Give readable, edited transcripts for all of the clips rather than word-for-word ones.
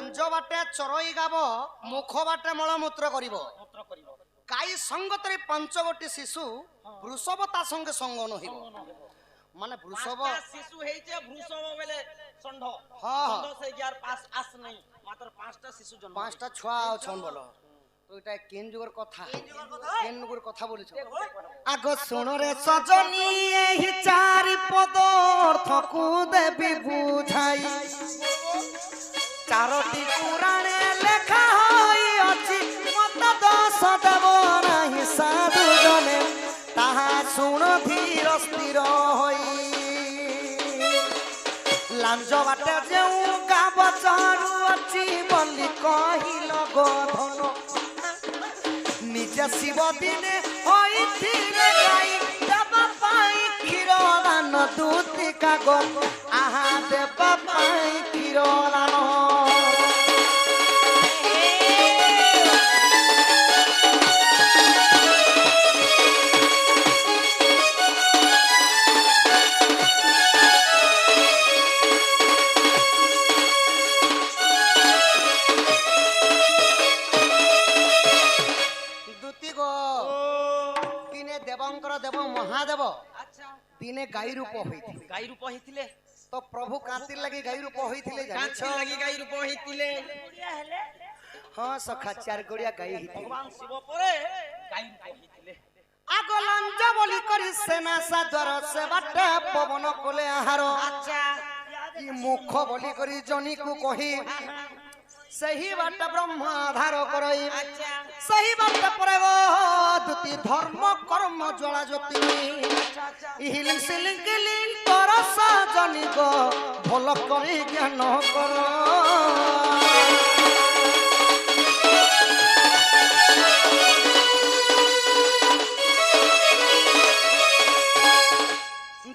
ଲାଞ୍ଜ ବାଟେ ଚରଇ ଗାବ ମୁଖ ବାଟେ ମଳମୂତ୍ର କରିବ ଗାଈ ସଙ୍ଗତରେ 5 ଗୋଟି ଶିଶୁ ବୃଷଭ ତା ସଙ୍ଗେ ସଙ୍ଗ ନହିବ ମାନେ ବୃଷଭ ଶିଶୁ ହେଇছে ବୃଷଭ ବେଲେ ଷଣ୍ଢ ଷଣ୍ଢ ସେଇ गियर पास आस नहीं मात्र 5टा शिशु जन्म 5टा छुआ अछन बोलो तो एटा केन जुगर कथा केन जुगर कथा बोलिछ आगो सुन रे सजनी एही चारि पदार्थ को देबी बुझाई चारोटी पुराणे लेखा होई अछि मत दस देव नाही साधु जने ताहा सुन धीर स्थिर होई लांज बाटे जेउ गाब चारु अछि बोली कहिल गोधन निज शिव दिने होइथिले गाई देव पाई क्षीर दान दूतिका गो आहा देव पाई क्षीर दान देव महादेव दिने गाई रूप होइथिले तो प्रभु कांति लगी गाई रूप होइथिले कांति लगी गाई रूप होइथिले हां सखा चार गोड़िया गाई हिथिले भगवान शिव परे गाई रूप होइथिले आगो लांज बोली करी सेना सा द्वार से बाटे पवन कोले आहार अच्छा ई मुख बोली करी जनी को कही सही बाट ब्रह्म आधार करई सही बाट परव दुति धर्म कर्म ज्वाला ज्योति हिलिंग सिलिंग लिंग तरस जनी गो भल करी ज्ञान कर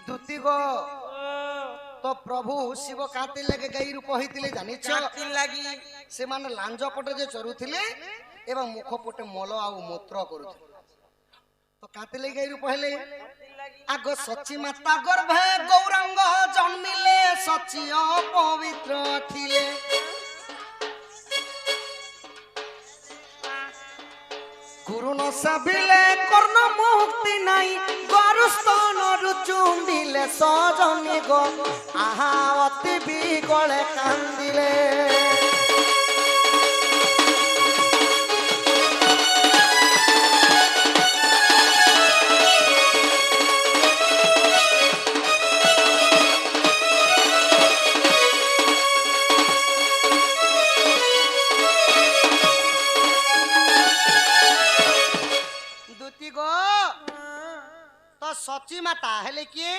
दुति गो तो प्रभु शिव कांति लगे गाई रूप होइतिले जानि कांति लागी से माने लांज पटे जे चरुथिले एवं मुख पटे मल आ मूत्र करुथिले तो कांति लगे गाई रूप हेले आगो सची माता गर्भे गौरांग जन्मिले सची पवित्र थिले गुरु न सबिले कर्ण मुक्ति नाही गरुस्तन रुचुंडिले सजनी गो आहा अति बिगळे कांदिले सची माता हेले किए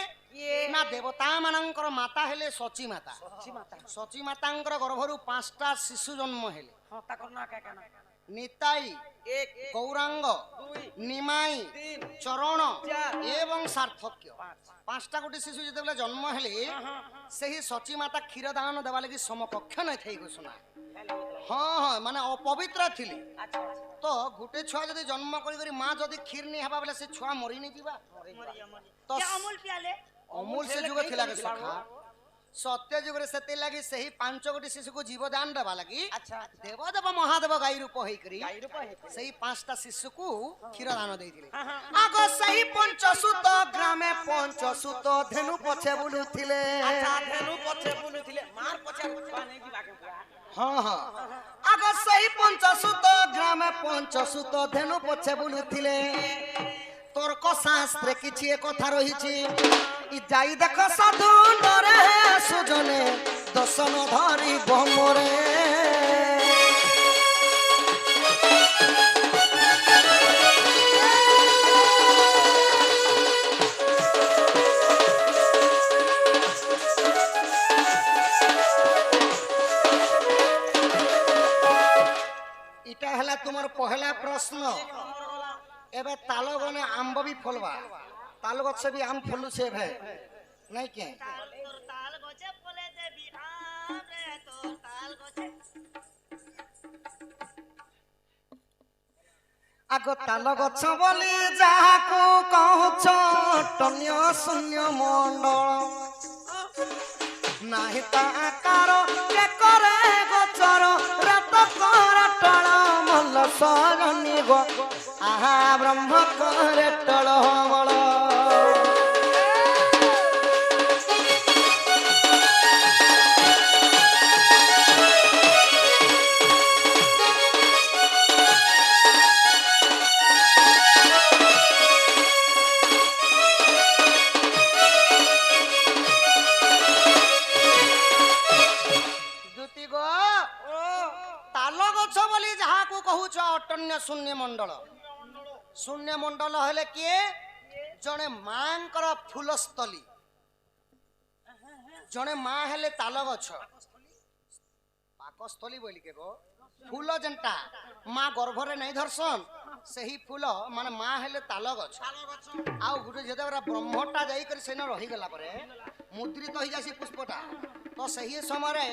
ना देवता मानकर माता हेले सची मातांकर गर्भरु 5टा शिशु जन्म हेले हां ताकर ना का काना निताई एक गौरांग निमाई चरण एवं सार्थक्य 5टा गोटी शिशु जेतेबेले जन्म हेले सही सची माता क्षीर दान देवा लगी समकक्ष नै थई घोषणा हां हां माने अपवित्र थिले तो गुटे छुआ जदी जन्म करी करी मां जदी खीर नै हबा बेले से छुआ मरि नै जीवा तो अमूल पियाले अमूल से जुग थिला के सखा सत्य जुग रे सते लागि सही 5 गोटी शिशु को जीवदान देवा लगी अच्छा देवदेव महादेव गाई रूप होई करी सही 5टा शिशु को क्षीर दान देइथिले आगो सही पंचसुत ग्रामे पंचसुत धेनु पछे बुलुथिले अच्छा धेनु पछे बुलुथिले मार पछे छुआ नै की बाके हां हां आगो सही पंचसुत ग्रामे पंचसुत धेनु पछे बुलुथिले तर्क शास्त्र किछि एक कथा रहिछि इ जाई देख साधु नरे सुजने दर्शन धरि बमरे इटा हला तुमर पहला प्रश्न एबे ताल गने आंब भी फलवा ताल गछ भी आम फलु से भाई नहीं के ताल गछे फले देबी आम रे तो ताल गछे आगो ताल गछ बोली जाको कहछ टन्य शून्य मंडल नाही ता आकार के करे गोचर ସରଣୀ ଗୋ ଆହା ବ୍ରହ୍ମ କରେ ଟଳ ବଳ। शून्य मंडल शून्य मंडल हेले किए जने मांकर फूलस्थली जने माँ हेले ताल गछ पाकस्थली बोली के गो फूल जेनटा माँ गर्भरे नहीं धरसन सही फूल माने माँ हेले ताल गछ आउ गुटे जेतेबरा ब्रह्मटा जाई कर सेन रही गला परे मुद्रित होई जासी पुष्पटा तो सही समय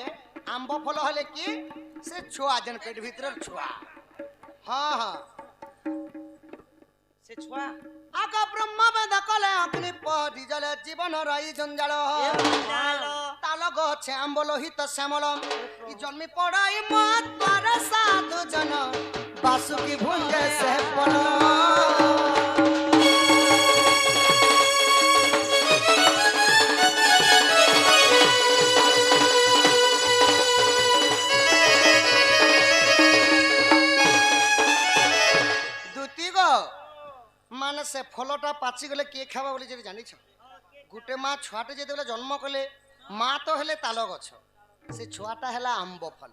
आंब फल हेले कि से छुआ जन पेट भीतर छुआ हाँ हाँ से छुआ आका ब्रह्म में दकले अग्नि पदी जले जीवन रही जंजाल ताल गछे आंब लोहित श्यामल ई जन्मी पड़ाई मत पर साधु जन बासुकी भुंजे से पड़ मान से फलटा पाची गले किए खावा बोली जे जानि छ गुटे माँ छुआटे जेते जन्म कले माँ तो हेले ताल गछ से छुआटा हेला आंब फल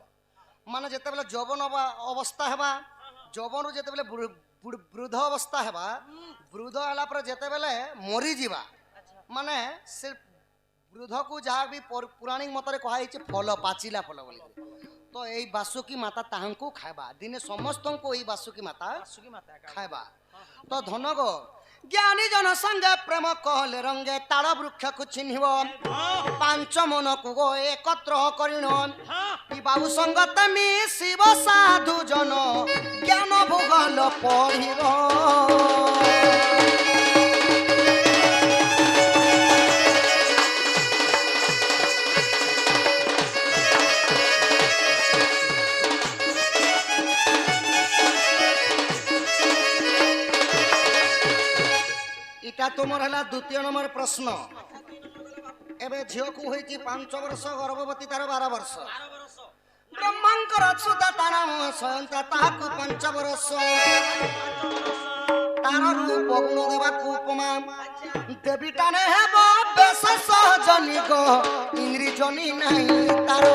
माने जेते बेले जवन अवस्था हेबा जवन जेते बेले वृद्ध अवस्था हेबा वृद्ध हला पर जेते बेले मरी जीवा माने से वृद्ध को जहाँ भी पुराणिक मतरे कहा फल पाचिला फल बोली तो यही बासुकी माता ताहंकु खाइबा दिने समस्त को यही बासुकी माता खाइबा तो धन गो ज्ञानी जन संगे प्रेम कहले रंगे ताल वृक्ष को चिन्हिब पांच मन को गो एकत्र करिण बाबू संगत मिशिब साधु जन ज्ञान भूगोल पढ़िब तुम द्वितीय नंबर प्रश्न एबे झील को होई 5 वर्ष गर्भवती तार 12 वर्ष ब्रह्मांकर सुता तारा स्वयंता ताकू 5 वर्ष तार रूप गुण देवा को उपमा देवीटा ने हेबो बेस सहजनी गो इंद्री जनी नहीं तार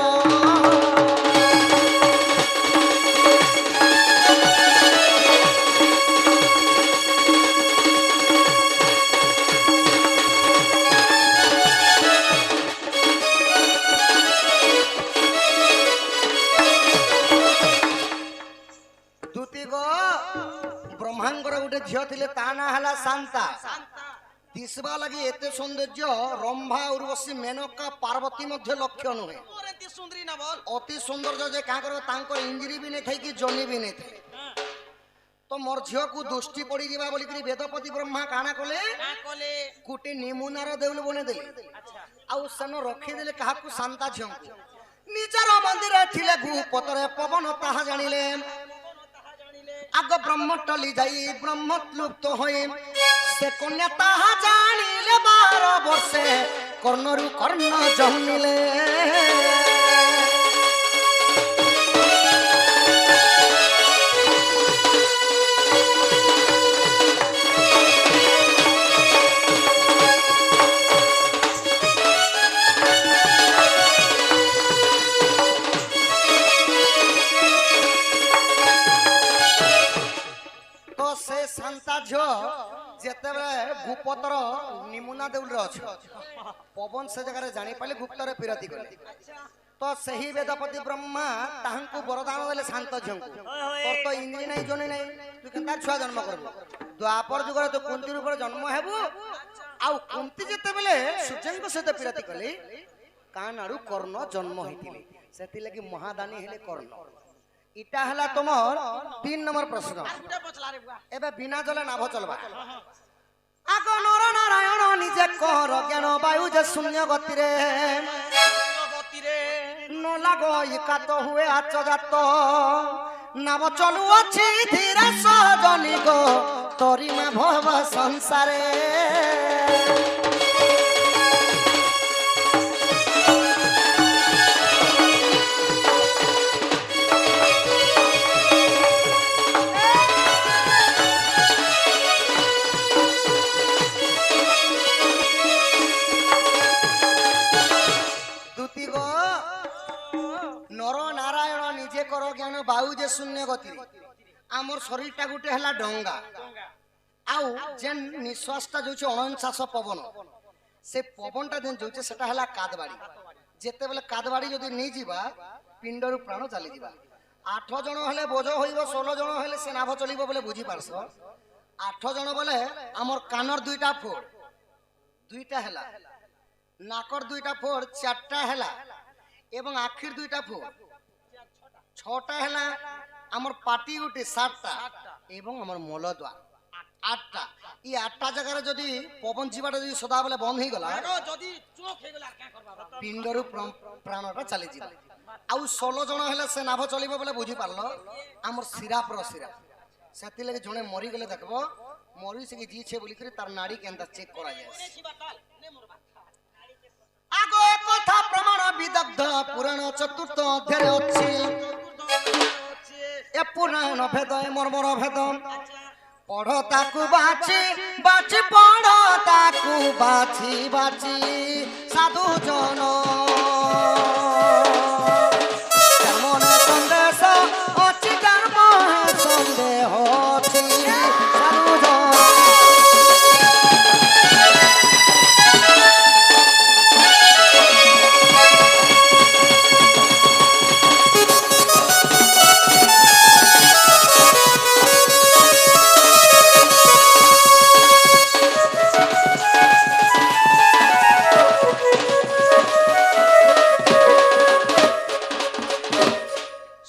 झील थिले ताना हला शांता दिसबा लगी एते सौंदर्य रंभा उर्वशी मेनका पार्वती मध्य लक्ष्य नुहे अति सौंदर्य जे का करो तांको इंजरी भी नहीं थे कि जनी भी नहीं थे तो मोर झील को दृष्टि पड़ी जीवा बोली करी वेदपति ब्रह्मा काना कले कुटी निमुनार देउल बने देले आउ सन रखी देले काहा को शांता झील निजर मंदिर थिले गुपतरे पवन ताहा जानिले आग ब्रह्म टली जाई ब्रह्म लुप्त होए से कन्या ताहा जानिले 12 वर्षे कर्णरु कर्ण जन्मिले गुप्तर निमुना देउल पवन से जगह जानी पाले गुप्तर पिरती गले तो सही वेदपति ब्रह्मा ताहंकु वरदान देले शांत झंकु तोर तो इंद्री नहीं जने नहीं तू केनता छुआ जन्म करबो द्वापर जुगर तो कुंती रूप जन्म हेबो आउ कुंती जेते बेले सूर्यंक सहित पिरती कले कानाडू कर्ण जन्म होइतिले सेति लागि महादानी हेले कर्ण इटा हला तुमर 3 नंबर प्रश्न एबे बिना जले नाभ चलबा आगो नर नारायण निजे कर ज्ञान वायु जे शून्य गति रे न लागो इका तो हुए आच जात নাব চলুଅছি ধীরে সজনী গো তোরি মা ভব সংসারে। বায়ু যে শূন্য গতি আমার শরীরটা গোটে হেলা ডঙ্গা আউ যে নিঃশ্বাসটা যাচ্ছে অনশ্বাস পবন সে পবনটা যেন যাচ্ছে সেটা হেলা কাদবাড়ি যেতেবেলে কাদবাড়ি যদি নেই যা পিণ্ডরু প্রাণ চালি যা 8 জন হলে বোঝ হইব 16 জন হলে সে নাভ চলিব বলে বুঝি পারছ 8 জন বলে আমার কানর 2টা ফোড় 2টা হেলা নাকর 2টা ফোড় 4টা হেলা এবং আখির 2টা ফোড় 6টা হেলা আমার পাটি উঠে 7টা এবং আমার মলদ্বার 8টা এই 8টা জায়গায় যদি পবন জীবাটা যদি সদা বলে বন্ধ হয়ে গলা যদি চোখ হয়ে গেল আর কি করবা পিণ্ডরু প্রাণটা চালি ଯିବ ଆଉ 16 জন হেলে সে নাভ চলিব বলে বুঝি পারল আমার শিরা প্রশিরা সেতি লাগি জনে মরি গলে দেখব মরি সে কি জিছে বলি করে তার নাড়ি কেনটা চেক করা যায় আগো কথা প্রমাণ বিদগ্ধ পুরাণ চতুর্থ অধ্যায়ে ଅଛି এ পুরাণ ভেদ মর্মর ভেদ পড় তাকু বাছি বাছি পড় তাকু বাছি বাছি সাধু জন কেমন সন্দেশ অছি কর্ম সন্দেহ অছি সাধু জন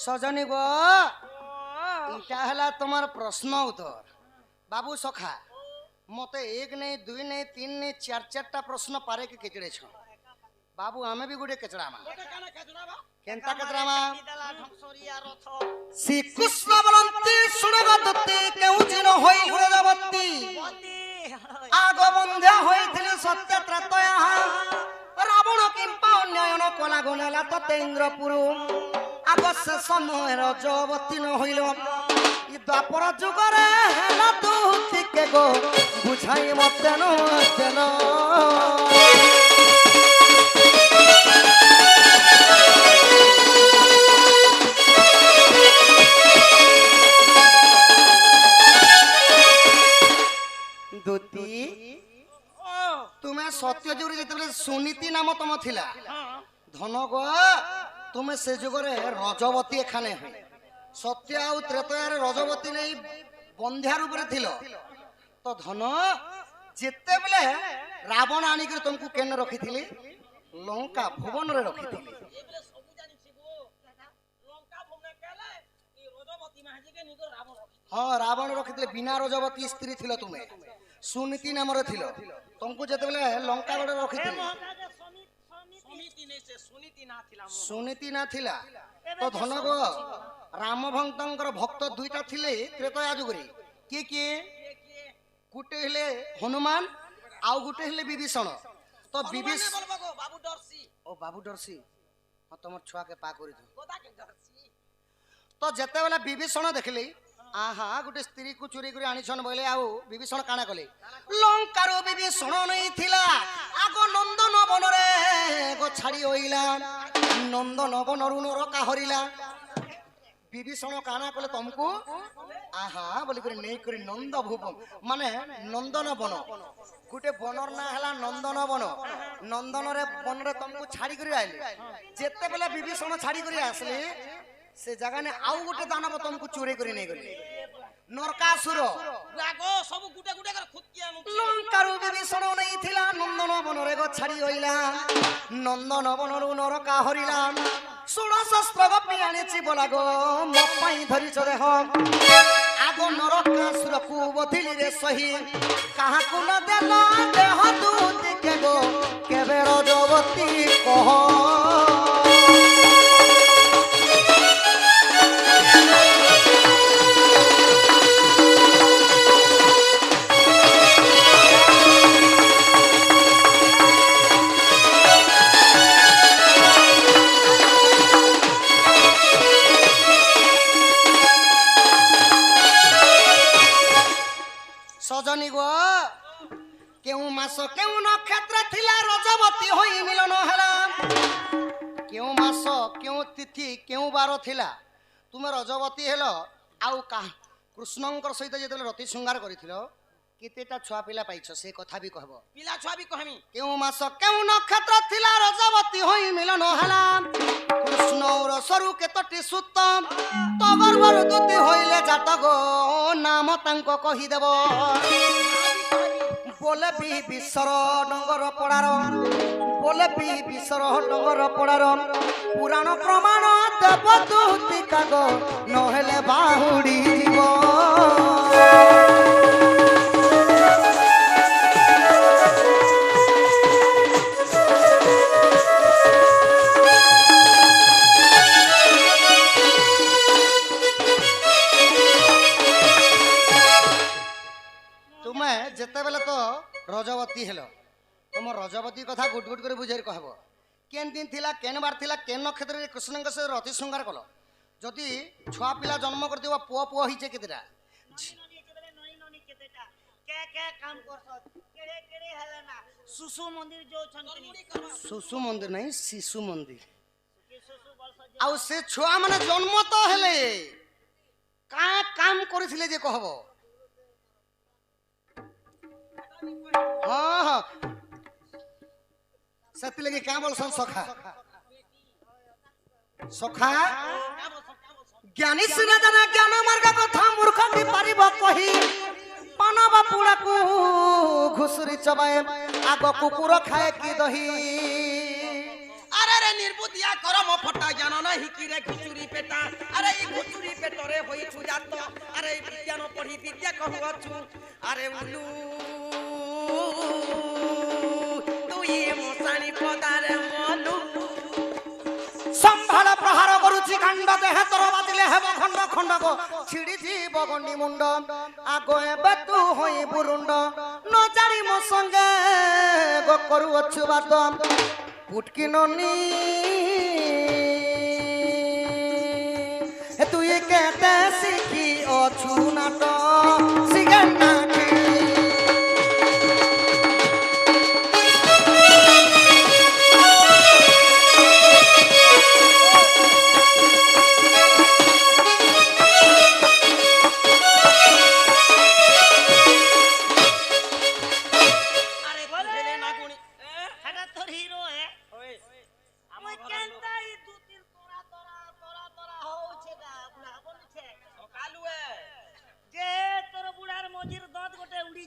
সজনী গো এটা হলা তোমার প্রশ্ন উত্তর বাবু সখা মতে 1 নেই 2 নেই 3 নেই 4টা প্রশ্ন পারে কি কেচড়েছ বাবু আমি বি গুটে কেচড়ামা কেনতা কেচড়ামা বিদালা ঢংসরিয়া রথ শ্রীকৃষ্ণ বলন্তি সুরগততি কেউ জিন হই হুরজবতী পতি আগ বন্ধা হইছিল সত্য ত্রতয়া রাবণ কিম্পা অন্যায়ন কলা গনেলা ততে ইন্দ্রপুর আগস্য সময় রজবতী ন হইল ই দ্বাপর যুগরে হেলা তু ঠিকে গো বুঝাই মতে ন দুতি তুমি সত্য যুগরে যেতেবেলে সুনীতি নাম তম থিলা ধন গো তুমি সে যুগরে রজবতী এখানে হই সত্য আউ ত্রেতয়ার রজবতী নেই বন্ধ্যার উপরে থিল তো ধন যেতেবেলে রাবণ আনিকি তোমাকে কেন রখিথিলি লঙ্কা ভুবନରେ রখিথিলি এগুলো সবু জানিছি গো লঙ্কা ভুবনে গেলে এই রজবতী মাঝিকে নিগো রাবণ রখি হ্যাঁ রাবণ রখিথিলে বিনা রজবতী স্ত্রী থিল তুমি সুনীতি নামরে থিল তোমাকে যেতেবেলে লঙ্কা গড়ে রখিথিলি সমিতি নেই সে সুনীতি না ছিলাম সুনীতি না থিলা তো ধন গো রাম ভক্তଙ୍କର ভক্ত 2টা থিলে ত্রেতয়া যুগরে কি কি গুটে হলে হনুমান আউ গুটে হলে বিভীষণ তো বিভীষণ বলবো গো বাবু ডরসি ও বাবু ডরসি তোমার ছুয়াকে পা করে দিও গোদাকে ডরসি তো যেতেবেলে বিভীষণ দেখলি আহা গোটে স্ত্রী কু চুরি করে আনিছন বলে আউ বিভীষণ কানা কলে লঙ্কার বিভীষণ নেই থিলা আগ নন্দন বনরে গো ছাড়ি হইলা নন্দন বনরু নরকা হরিলা বিভীষণ কানা কলে তমকু আহা বলি করে নেই করে নন্দ ভুবন মানে নন্দন বন গোটে বনর না হেলা নন্দন বন নন্দনরে বনরে তমকু ছাড়ি করে আইলে যেতেবেলে বিভীষণ ছাড়ি করে আসলে সে জায়গানে আউ গোটে দানব তমকু চুরি করে নেই গলে নরকাসুর লাগো সব গুটে গুটে করে খুঁতকি আনু লঙ্কারু বিভীষণ নেই থিলা নন্দন বনরে গো ছাড়ি হইলা নন্দন বনরু নরকা হরিলা 16 শস্ত্র গপি আনিছি বলা গো মো পাই ধরিছ দেহ আগ নরকাসুর কু বধিলি রে সহি কাহাকু ন দেল দেহ দুতি কে গো কেবে রজবতী কহ ମାସ କେଉଁ ନକ୍ଷତ୍ର ଥିଲା ରଜବତୀ ହୋଇ ମିଳନ ହେଲା କେଉଁ ମାସ କେଉଁ ତିଥି କେଉଁ ବାର ଥିଲା ତୁମେ ରଜବତୀ ହେଲ ଆଉ କୃଷ୍ଣଙ୍କର ସହିତ ଯେତେବେଳେ ରତି ଶୃଙ୍ଗାର କରିଥିଲ କେତେଟା ଛୁଆ ପିଲା ପାଇଛ ସେ କଥା ବି କହିବ ପିଲା ଛୁଆ ବି କହମି କେଉଁ ମାସ କେଉଁ ନକ୍ଷତ୍ର ଥିଲା ରଜବତୀ ହୋଇ ମିଳନ ହେଲା କୃଷ୍ଣ ରସରୁ କେତୋଟି ସୂତ ତ ଗର୍ଭରୁ ଦୁତି ହୋଇଲେ ଜାତକ ନାମ ତାଙ୍କ କହିଦେବ ବୋଲେ ବି ବିଶ୍ୱର ଡଙ୍ଗର ପଡ଼ାର ବୋଲେ ବି ବିଶ୍ୱର ଡଙ୍ଗର ପଡ଼ାର ପୁରାଣ ପ୍ରମାଣ ଦେବ ଦୁତି କାଗ ନହେଲେ ବାହୁଡ଼ି ଯିବ ତୁମେ ଯେତେବେଳେ ତ ରଜବତୀ ହେଲ ତୁମ ରଜବତୀ କଥା ଗୁଟ ଗୁଟ କରି ବୁଝେଇ କହିବ କେନ୍ ଦିନ ଥିଲା କେନ୍ ବାର ଥିଲା କେନ୍ ନକ୍ଷତ୍ରରେ କୃଷ୍ଣଙ୍କ ସହିତ ରତି ଶୃଙ୍ଗାର କଲ ଯଦି ଛୁଆ ପିଲା ଜନ୍ମ କରିଥିବ ପୁଅ ପୁଅ ହେଇଛେ କେତେଟା सुसु मंदिर जो ଶିଶୁ ମନ୍ଦିର ନାହିଁ ଶିଶୁ ମନ୍ଦିର ଆଉ ସେ ଛୁଆ ମାନେ ଜନ୍ମ ତ ହେଲେ କାଁ କାମ କରିଥିଲେ ଯେ କହିବ ହଁ ହଁ ସେଥିଲାଗି କାଁ ବୋଲସନ୍ ସଖା ସଖା ଜ୍ଞାନୀ ସିନା ଜାନେ ଜ୍ଞାନ ମାର୍ଗ କଥା ମୂର୍ଖ ବି ପାରିବ କହି ପାନବ ପୁଳାକୁ ଘୁଷୁରି ଚବାଏ ଆଗ କୁକୁର ଖାଏ କି ଦହି अरे रे निर्बुद्धिया करम फटा ज्ञान नहीं कि रे घुचुरी पेटा अरे ई घुचुरी पेटरे होई छु जात अरे विज्ञान पढ़ी विद्या कहू अरे उलू तू ये मोसानी पदारे मलू संभाळ प्रहार करूची खंड देह तोर बाजिले हेब खंड खंड गो छिड़ी जीव गंडी मुंड आगो एबे तू होई बुरुंड न जानी मो संगे गो करू अछु बात पुटकी ननी तू ये कहते सीखी अछु नाट सिगन्ना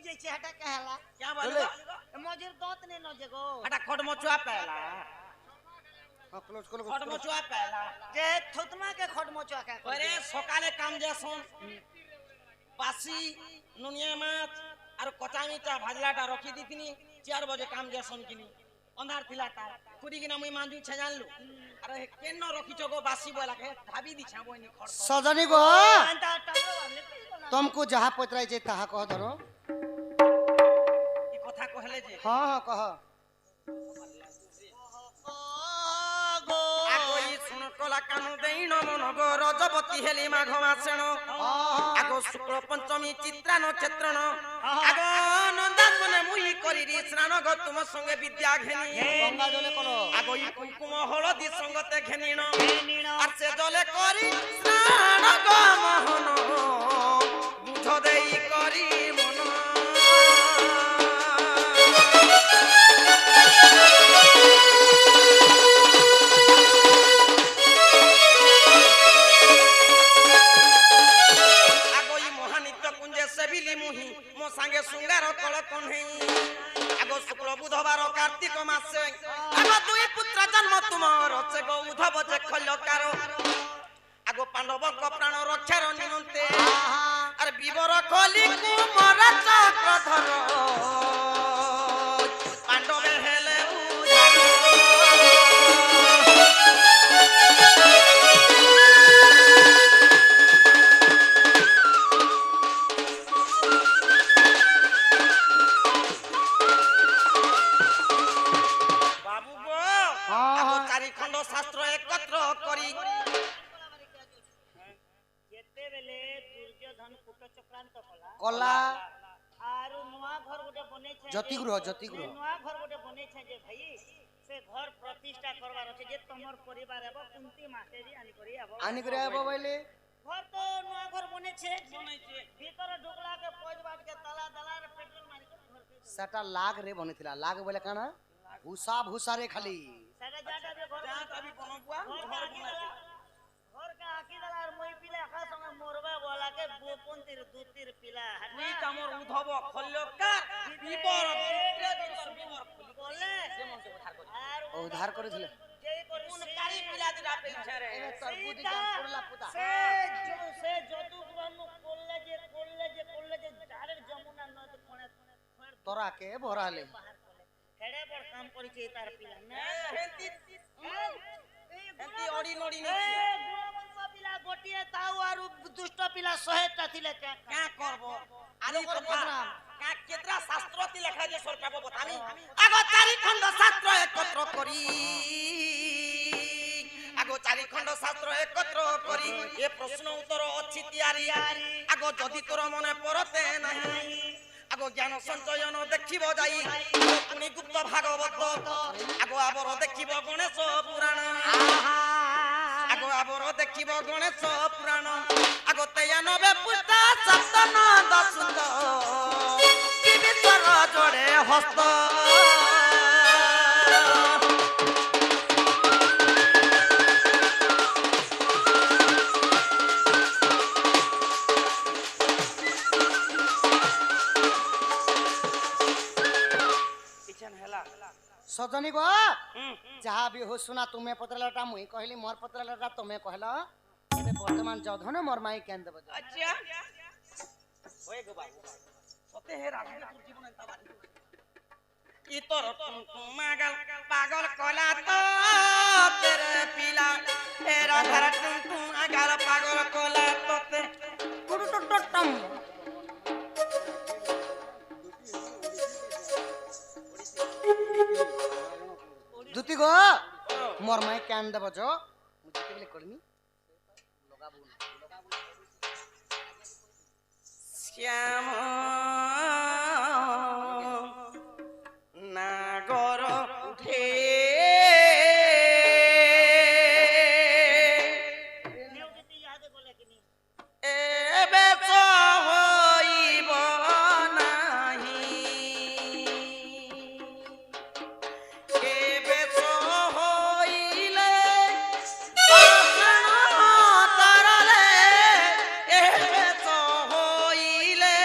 क्या बोलो मजूर दांत ने न जगो हटा खट मचुआ पहला क्लोज कर खट मचुआ पहला जे थुतमा के खट मोचवा के अरे सकाले काम जासन बासी नुनिया माछ और कचा मीठा भाजलाटा रखी दीथिनी 4 बजे काम जासन किनी अंधार थिला ता खुदी किना मुई मांजू छ जानलु अरे केन रखी छगो बासी बोला के धाबी दी छाबो नि खट सजनी गो अंता टमरो वाले तुमको जहाँ पतराई जे ताहा कह धरो ई कथा कहले जे हाँ हाँ कह आगो ई सुन कला कानु देइन मन गो रजबती हेली माघ मासेण आगो शुक्ल पंचमी चित्रा नक्षत्रन आगो नंदान मने मुई करिरी स्नान गो तुम संगे विद्या घेनी गंगा जले कलो आगो ई कुंकुम हळदी संगते घेनिण আর সে জলে করি স্নান গো মোহন বুঝ দেই করি মন আগই মহানিত্য কুঞ্জে সেবিলি মুহি মো সাঙ্গে সুঙ্গার কল কন্হেই আগ শুক্ল বুধবার কার্তিক মাসে আগ দুই পুত্র জন্ম তোমার সে গো উদ্ধব যে খল্যকার আগ পাণ্ডবଙ୍କ প্রাণ রক্ষার নিমন্তে আর বিবর কলি কুমার চক্রধর পাণ্ডবে হেলে উদ্ধার বাবু গো আগ চারি খণ্ড শাস্ত্র একত্র করি जेते बेले दुर्योधन कूट चक्रांत कला कला आरु नुआ ঘর গোটে বনেছে জ্যোতিগৃহ জ্যোতিগৃহ নয়া ঘর গোটে বনেছে যে ভাই সে ঘর প্রতিষ্ঠা করবার আছে যে তোমার পরিবার এবং কুন্তি মাসেরি আনি করি আবো আনি করে আইব বইলে ঘর তো নয়া ঘর বনেছে বনেছে। ভিতরে ঢুকলাকে পজ বাটকে তালা দালার পেট্রোল মারি করে ঘর করে সেটা লাগ রে বনিଥିଲା লাগ বলে কানা ভূষা ভূষা রে খালি সেটা যাটা যে ঘর যা আমি বনবুয়া ঘর ঘর আকি বনাইছে। ঘর কা আকি দালার মই পিলে একা সঙ্গে মরবে বলাকে গোপন্তির দুতির পিলা তুই কামর উধব খল্যকার বিবর ভিতরে ভিতর বিবর খুলি বলে সে মনতে কথা করি আর ও উদ্ধার করেছিল যেই করে কোন কারি পিলা দিরা পেইছে রে এবে তোর বুদ্ধি সেইটা, জান পড়লা পুতা সে যতগুলো করলে যে ডাইরেক্ট যমুনা নদী কোণে তোরা কে ভরালে বাহার করলে হেড়ে বড় কাম করেছে তার পিলা না হেন্তি এই হেন্তি অড়ি নড়ি এই নিছে গুণবন্ত পিলা গোটিয়ে তাও আর দুষ্ট পিলা 100টা ଥିଲେ কে কা করব আরে লোকর কথা বদনাম। কা কেতরা শাস্ত্রতি লেখা যে সরকার বতামি আগো চারি খণ্ড শাস্ত্র একত্র করি আগো চারি খণ্ড শাস্ত্র একত্র করি এ প্রশ্ন উত্তর অছি তিয়ারি আগো যদি তোর মনে পড়তে নাই আগো জ্ঞান সঞ্চয়ন দেখিব যাই পুনি গুপ্ত ভাগবত আগো আবর দেখিব গণেশ পুরাণ আগো আবর দেখিব গণেশ পুরাণ আগো 93 পুস্তা সপ্তনন্দ সুন্দর কি বিশ্বর জোড়ে হস্ত ইছান হেলা সজনী গো হুম যাহা বি হো শুনা তুমি পত্রলাটা মুই কহিলি মোর পত্রলাটা তুমি কহলা এবে বর্তমান যধন মোর মাই কেন দেব আচ্ছা হয়ে গো বাবু সতে হে রাধে তোর জীবন এন্তা বাড়ি ই তোর মাগল পাগল কলা তো তেরে পিলা এ রাধার টুম আগাল পাগল কলা তোতে টুটুটুটুটম দুতি গো মোর মাই কেন দেব যো মুই যেতে বলে করমি লগাবো শ্যাম নাগর উঠে নিউ গীতি ইয়াদ বলে কিনি এবে তো হইব নাহি এবে তো হইলে তারলে এবে তো হইলে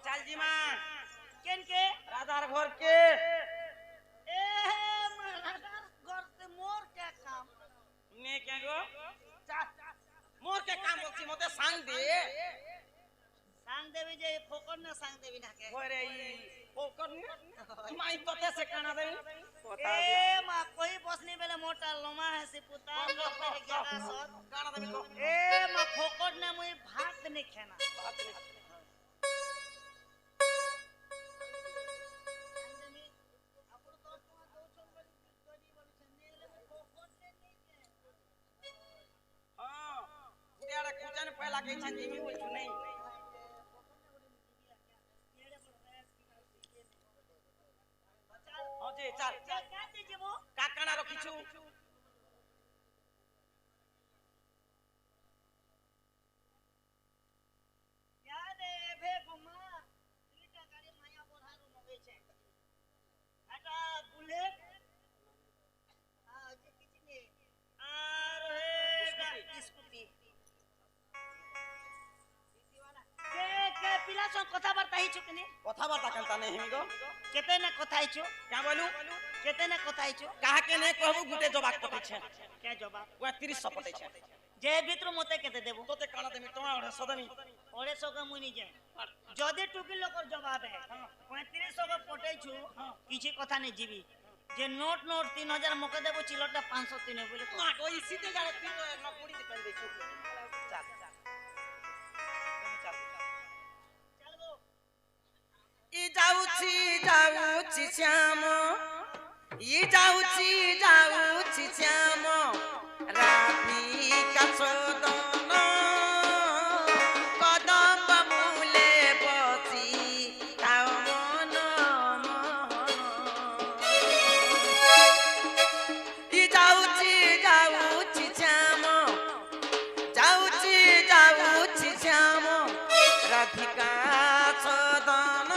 চাল জিমা কেন কে রাধার ঘর কে এ মারাদার করতে মোর কে কাম নে কে গো চা মোর কে কাম বলছি মতে সাং দে সাং দেবি যে ফোকর না সাং দেবি না কে ঘরে ই পোকর নে মাই তোতে সে কানা দেই এ মা কই বসনি বেলে মোটা লমা হাসি পুতা লোকের গেলা সর কানা দেবি কো এ মা ফোকর না মুই ভাত নে খানা हां गुडियाड़ा कुचन पहला के छन जिमी बोलछु नहीं हां जी चल কাতে যাব কাকানা রখিছু यादे भे गुमा तीटा गाड़ी माया बोधारू मगे छे आटा बुलेट आ जे किचने आर हे स्कूटी के पिला सो कथा बार्ता ही चुकनी কথা বার্তা কেনতা नहीं हिमी गो केते ने कथा ही छु क्या बोलू केते ने कथा ही छु काहा के ने कहबू गुटे जवाब पटे छे क्या जवाब वो 30 पटे छे जे भीतर मते केते देबो तोते काना देमी टमा ओढ़े सदमी ओरे सो का मुनी जाय जदि टुकी लोकर जवाब है 3500 का पटे छु किछि कथा नहीं जीवी जे नोट 3000 मके देबो चिलटा 500 तीने बोले ना कोई सीधे जाने तीन न पूरी दे कर देखो चल चल चल गो ই যাউছি শ্যাম ই যাউছি শ্যাম রাধিকা সদন কদম মূলে বসি তাও মন ই যাউছি শ্যাম যাউছি শ্যাম রাধিকা সদন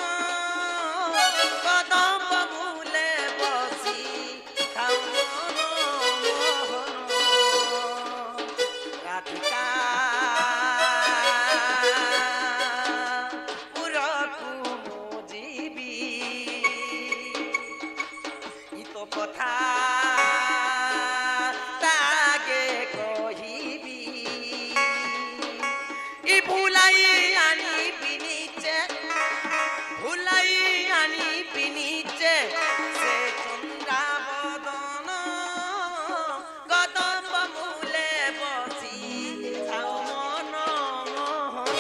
কদম মূলে বসি তাও মন রাধিকা পুরকু মুজিবি ইতো কথা তাগে কহিবি ই ভুলাই আনিবি নিচে ভুলাই আনিবি নিচে সে চন্দ্রাবদন কদম মূলে বসি থাও মন মোহন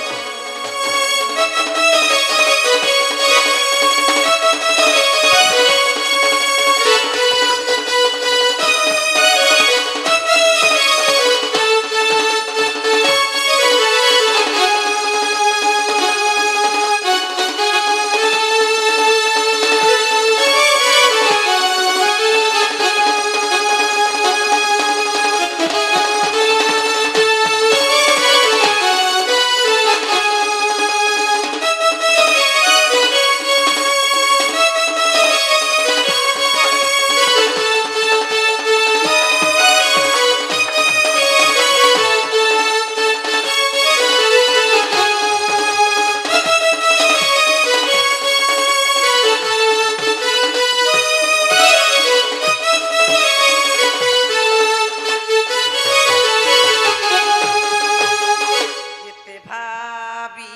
এতে ভাবি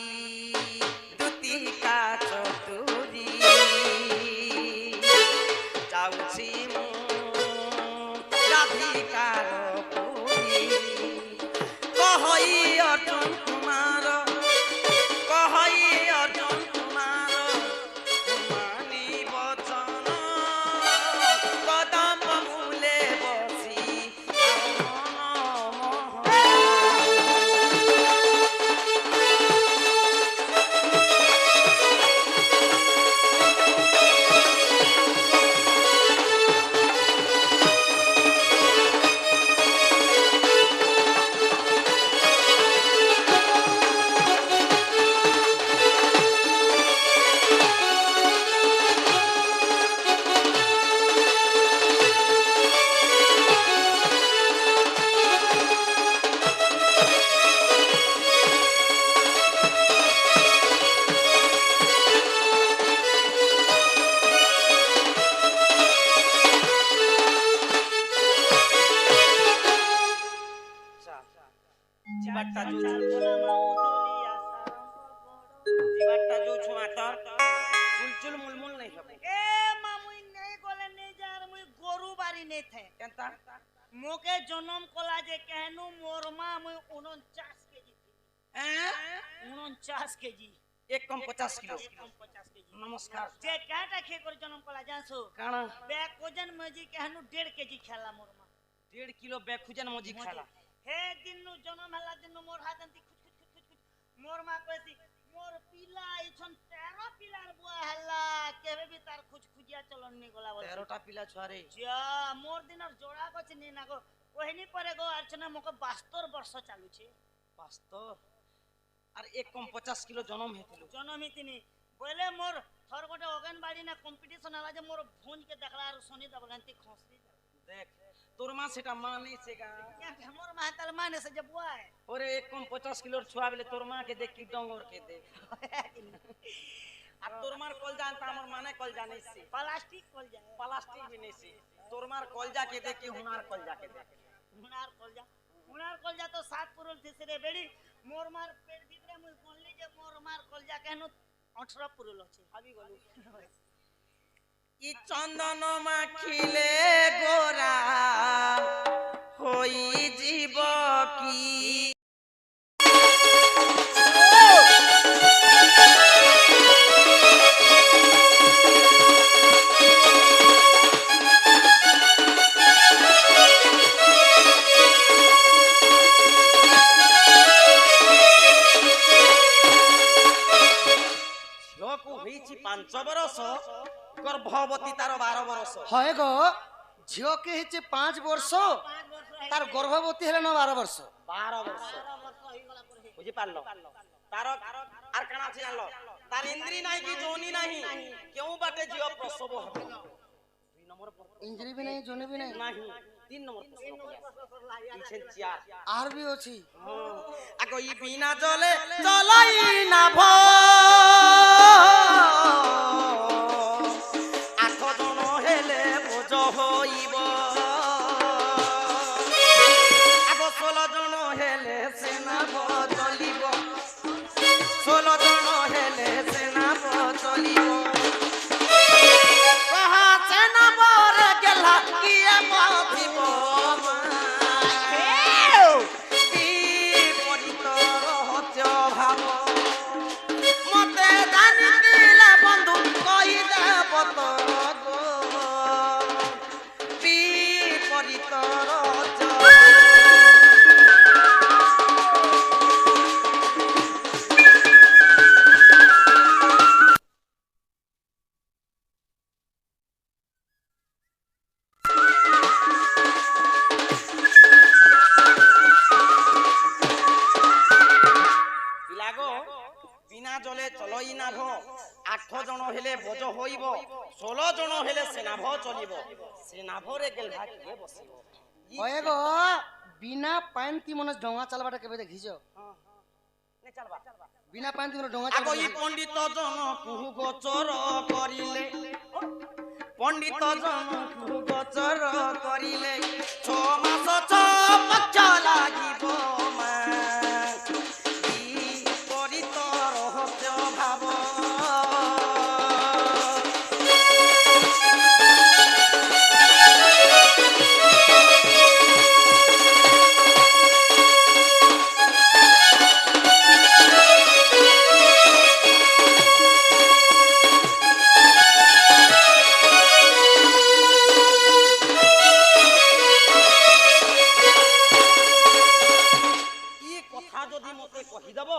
দুতিকা চতুরি যাউছি মু রাধিকার পুরী কহই অর্জুন কুমার কহই অর্জুন কুমার মানি বচন কদম মূলে বসি তাও মন মোহন মাতর চুলচুল মুলমুল নাই হবে এ মামুই নেই গলে নেই যার মুই গরু বাড়ি নেই থে কেনতা মোকে জনম কলা যে কেনু মোর মা মুই 49 কেজি হ্যাঁ 49 কেজি এক কম 50 কিলো 50 কেজি নমস্কার যে কাটা খেয়ে করে জনম কলা জানছো কানা ব্যাগ ওজন মজি কেনু 1.5 কেজি খেলা মোর মা 1.5 কিলো বেখুজান মজি খালা হে দিনু জনম হেলা দিনু মোর হাতন্তি খুচ খুচ খুচ খুচ মোর মা কইছি মোর পিলা ইছন 13 পিলার বুয়া হেলা কেবে বি তার খুচ খুজিয়া চলন নি গলা বল 13টা পিলা ছুয়ারে যা মোর দিনর জোড়া গছ নি না গো ওহিনি পরে গো আর্চনা মকে 72 বর্ষ চালুছে বাস্তব আর এক কম 50 কিলো জনম হেতিল জনমি তিনি বলে মোর থর গোটে অঙ্গনবাড়ি না কম্পিটিশন হলা যে মোর ভুঁজকে দেখলা আর শুনি দবলান্তি খসরি দেখ তোর মা সেটা মানে সেগা মোর মা তার মানে সে যে বুয়া ওরে এক কম 50 কিলোর ছুয়া বলে তোর মা কে দেখ কি ডঙ্গর কে দে আর তোর মার কল জানতা আমার মানে কল জানিছি প্লাস্টিক কল যায় প্লাস্টিক বিনেছি তোর মার কল যা কে দে কি হুনার কল যা কে দে হুনার কলজা তো 7 পুরুল থিস রে বেড়ি মোর মার পেট ভিতরে মুই কোনলি যে মোর মার কলজা কেন 18 পুরুল আছে ভাবি গলু ই চন্দন মাখিলে গোরা হই জীব কি ঝিଅକୁ ହେଇଛି 5 বরষ গর্ভবতী তার 12 বরষ হয় গো ঝিও কে হচ্ছে 5 বর্ষ 5 বর্ষ তার গর্ভবতী হলে না 12 বর্ষ 12 বর্ষ হই গলা পরে বুঝি পারলো তার আর কানা আছে জানলো তার ইন্দ্রি নাই কি যোনি নাই কেউ বাটে ঝিও প্রসব হবে 2 নম্বর ইঞ্জরি भी नहीं जोने भी नहीं नाही 3 নম্বর পিছন চিয়ার আর भी ଅଛି আগো ই বিনা জলে চলাই না ভ 8 জন হেলে বোঝ হইব আগো 16 জন হেলে সেনা চলিব 16 জন হেলে সেনা চলিব কহা সেনা বরে গেলা কিয়ে বাঁধিব বিপরীত রহস্য ভাব মতে জানিলে বন্ধু কই দেব তো গো বিপরীত রহস্য লাগো বিনা জলে চলই না ভো 8 জন হেলে বোঝ হইব 16 জন হেলে সেনাভ চলিব সেনাভরে গেল ভাগে বসিব হয় গো বিনা পান্তি মনে ডঙ্গা চালবাটা কেবে দেখিছ নে চলবা বিনা পান্তি মনে ডঙ্গা আগো ই চালবা পণ্ডিত জন কুহু গোচর করিলে পণ্ডিত জন কুহু গোচর করিলে 6 মাস 6 পক্ষ লাগিব মা বিপরীত রহস্য ভাব কথা যদি মতে কহি দেব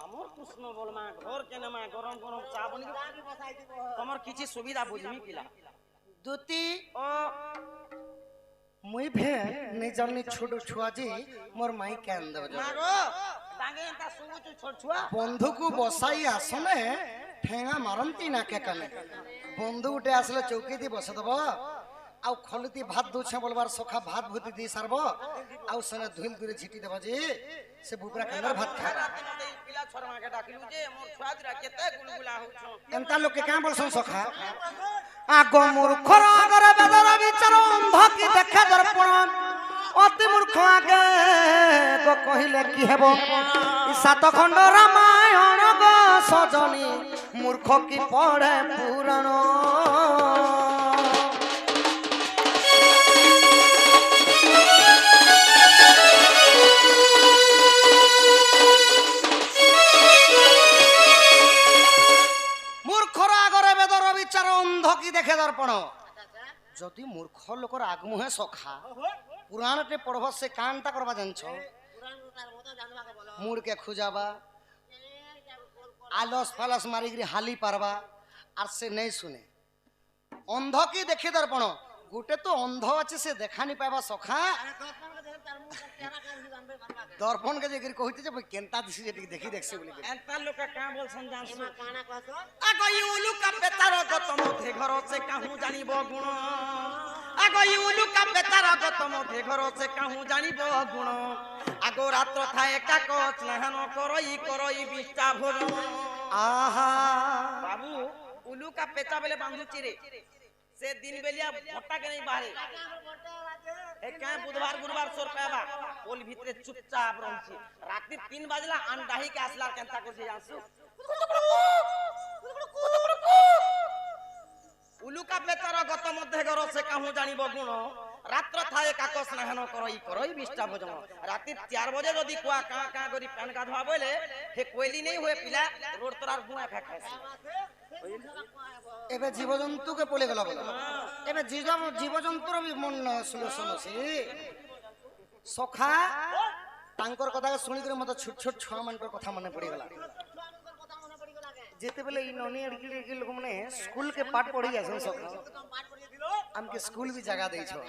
আমার কৃষ্ণ বলমা ঘর কেন মা গরম গরম চা বনি তোমার কিছু সুবিধা বুঝমি পিলা দুতি ও মুই ভে নেই জানি ছোট ছুয়া যে মোর মাই কেন দেব মাগো তাঙ্গে তা সুবুচু ছোট ছুয়া বন্ধুকু বসাই আসনে ঠেঙা মারন্তি না কে কানে বন্ধু উঠে আসলে চৌকি দি বসে দেব আউ খলতি ভাত দউছে বলবার সখা ভাত ভুতি দি সারব আউ সনে ধুইল করে ঝিটি দেব যে সে বুকরা কান্দার ভাত খা রাতে মতে পিলা ছরমাকে ডাকিলু যে মোর ছুয়া দিরা কেতে গুলগুলা হউছ এন্তা লোকে কাঁ বলছন সখা আগ মূর্খর আগরে বেদর বিচার অন্ধ কি দেখে দর্পণ অতি মূর্খ আগে গো কহিলে কি হেব ই 7 খণ্ড রামায়ণ গো সজনী মূর্খ কি পড়ে পুরাণ মূর্খর আগরে বেদর বিচার অন্ধ কি দেখে দর্পণ যদি মূর্খ লোকর আগমুহে সখা পুরাণতে পড়ব সে কানটা করবা জানছ মুড়কে খুঁজাবা আলস ফালস মারিকি হালি পারবা আর সে নেই শুনে অন্ধ কি দেখে দর্পণ গোটে তো অন্ধ আছে সে দেখানি পাইবা সখা দর্পণ কে দেখি কইতে যে কেনতা দিছি যে দেখি দেখছে বলি এন্তা লোকে কা বলছন জানছু আগো ইউলু কা বেতার গত মধ্যে ঘর সে কাহু জানিব গুণ আগো ইউলু কা বেতার গত মধ্যে ঘর সে কাহু জানিব গুণ আগো রাত্র থায় কাক স্নান করই করই বিষ্টা ভোজন আহা বাবু উলু কা পেটা বেলে বাঁধুছি রে से दिन बेलिया मोटा के नहीं बाहर ए क्या बुधवार गुरुवार सोर पाबा पोल भीतरे चुपचाप रहछि रात्रि 3 बजला अंडाही के असला केनता करछि जानसु उलू का बेतर गत मध्य घर से कहूं जानिब गुण रात्र थाए काक स्नान करई करई बिष्टा भोजन रात्रि 4 बजे जदी कुआ का का करी पान गाधवा बोले हे कोइली नहीं होए पिला रोड तरार गुआ खा खाइसी एबे जीवजंतु के पले गला बोला एबे जीवजंतुर भी मन सुलोचन अछि सखा तांकर कथा सुनि करे मत छोट छोट छुआ मन कथा मने पड़ी गला जेते बेले इ ननी अड़की लोग मने स्कूल के पाठ पढ़ी जासन सखा हमके स्कूल भी जगह दै छो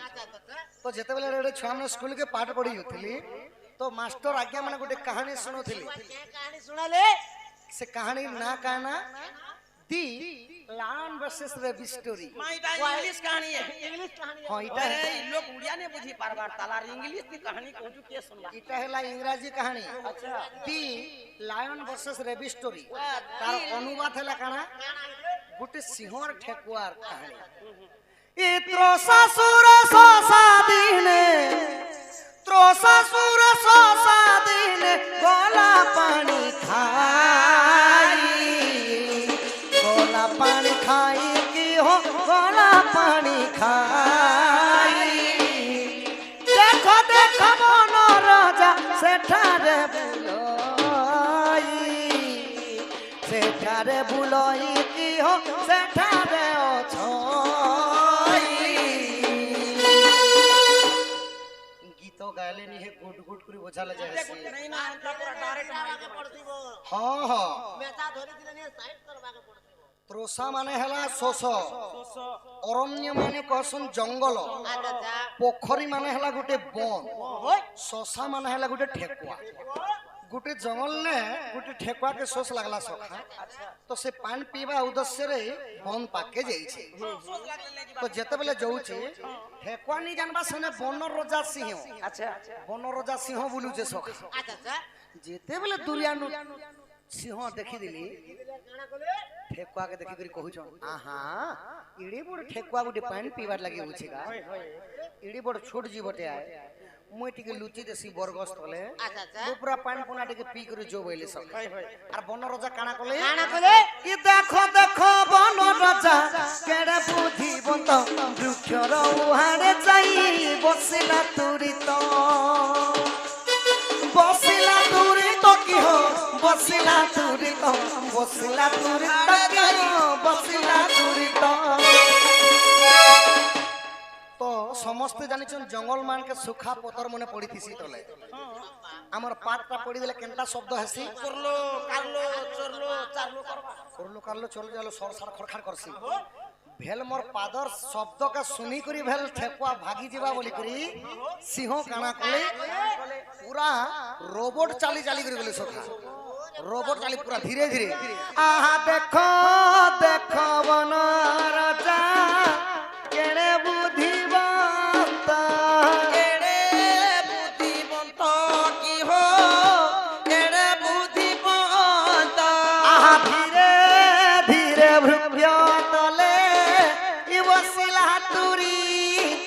तो जेते बेले रे छुआ मन स्कूल के पाठ पढ़ी होतली तो मास्टर आज्ञा माने गोटे कहानी सुनोतली कहानी सुनाले से कहानी ना कहना the lion versus rabbit story माइटा इंग्लिश कहानी है इंग्लिश कहानी हां इटा अरे इ लोग उड़िया ने बुझी पारबार तालार इंग्लिश की कहानी कहजु के सुनला इटा हैला इंग्रजी कहानी अच्छा दी लायन वर्सेस रेबी स्टोरी तार अनुवाद हैला काना गुटे सिंहर ठेकुआर कहानी ए त्रसासुर ससा दिने त्रसासुर ससा दिने गोला पानी खाई गोला पानी खाई की हो गोला पानी खाई देखो देखो मन राजा सेठारे बुलाई की हो सेठारे अछई गीत गायले नि हे गुड गुड करी बोझाले जाय नहीं ना अंता पूरा डायरेक्ट मार के पड़थिबो हां हां मेता धरि दिले ने साइड करबा के पड़थिबो त्रोसा माने हला सोस अरण्य माने कहसन जंगल अच्छा पोखरी माने हला गुटे बन सोसा माने हला गुटे ठेकुआ गुटे जंगल ने गुटे ठेकुआ के सोस लागला सखा तो से पान पीबा उद्देश्य रे बन पाके जाई छे तो जेते बेले जाऊ छे ठेकुआ नि जानबा सने बन राजा सिंह अच्छा बन राजा सिंह बोलू जे सखा अच्छा जेते बेले दुरियानु सिंह देखि दिली ठेकुआ के देखि करी कहू छ आहा इडी बड़ ठेकुआ गुटे पानी पीबार लागि उछेगा इडी बड़ छोट जीवटे आए मुई टिके लुची देसी बरगस तले अच्छा अच्छा पूरा पानी पुना टिके पी करी जो बइले सब और बन राजा काना कोले ई देखो देखो बन राजा केड़े बुद्धि बंत वृक्षर उहाड़े जाई बसिला तुरी तो की हो बसिला तुरी तो बसिला तुरी तो की हो बसिला तुरी तो समस्त जानिछन जंगल मान के सुखा पतर मने पड़ी थीसी तले हमर पातटा पड़ी देले केनता शब्द हसी करलो करलो चरलो चारलो करबा करलो चल जालो सर सर खड़खड़ करसी भेल मोर पादर शब्द का सुनी करी भेल ठेकुआ भागी जीवा बोली करी सिंह काना कोले पूरा रोबोट चाली चाली करी बोले सखा रोबोट चाली पूरा धीरे धीरे आहा देखो देखो बन राजा केड़े बुद्धिवंत केड़े बुद्धिवंत की हो केड़े बुद्धिवंत आहा धीरे धीरे भृग्य तले ई बसिला तुरी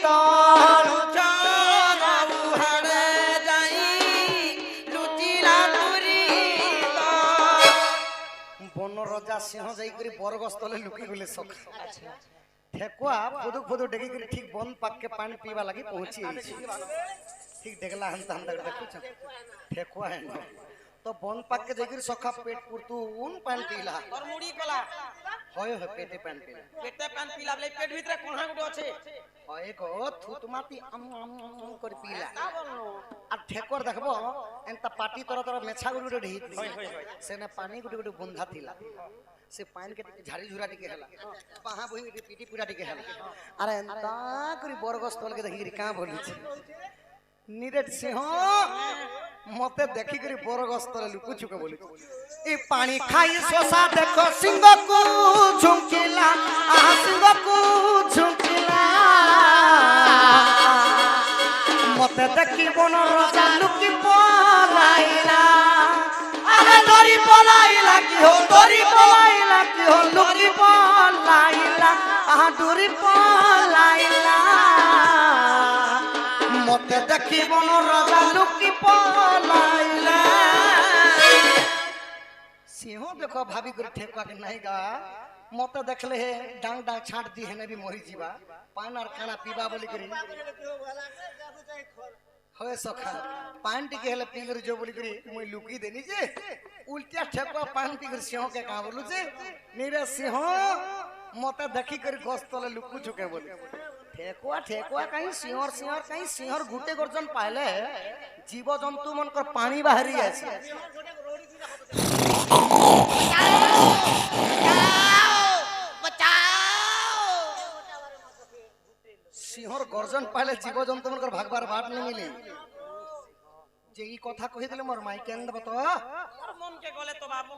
तो उहाड़े जाई लुचिला तुरी बन বন রজা সিংহ যাই করে বরগস্তলে লুকি গলে সখা ঠেকুয়া ফুদুক ফুদুক ডেকে করে ঠিক বন পাককে পানি পিবা লাগি পৌঁছি ঠিক দেখলা হান্তা হান্তা করে দেখুছ ঠেকুয়া है ना तो बन पाक के जगिर सखा पेट पुरतून पान पीला और मुड़ी कला होय हो पेटे पान पीला पेटे पान पीला बले पेट भीतर कोणा गुडो আছে होय गो थुतमाती अम कर पीला आ ठेकोर देखबो एंता पाटी तोरा तोरा मेछा गुडी गुडी ढीत सेने पानी गुडी गुडी बुंधा थिला से पान के झाड़ी झुरा टिके हला पहा बही पीटी पूरा टिके हला अरे एंता करी बरगस तोल के देखि का बोली छी नीरज सिंह मते देखि करी बरगस तोले लुकु छुके बोली ए पानी खाई सोसा देखो सिंह को झुमकिला आ सिंह को झुमकिला मते देखि बन राजा लुकी पलाइला अरे दरी पलाइला की हो दरी पलाइला की हो लुकी पलाइला आ दरी पलाइला मते देखि बन राजा लुकी पलाइला सिंह देखो भाभी कर ठेकुआ के नहीं गा मते देखले हे डांग डांग छाट दी है ने भी मरी जीवा पान और खाना पीबा बोली करी होए सखा पान टिके हेले पीगर जो बोली करी मोय लुकी देनी जे उल्टा ठेकुआ पान पीगर सिंह के का बोलु जे नीरे सिंह मते देखि कर गस्तले लुकु छुके बोली ठेकुआ ठेकुआ कहीं सिंहर सिंहर कहीं सिंहर गुटे गर्जन पाले जीव जंतु मन कर पानी बाहरी आसी सिंहर गर्जन पाले जीव जंतु मन कर भागबार बाट नहीं मिले जे ई कथा कहि देले मोर माई केन दबतो और मन के गले तो बाबू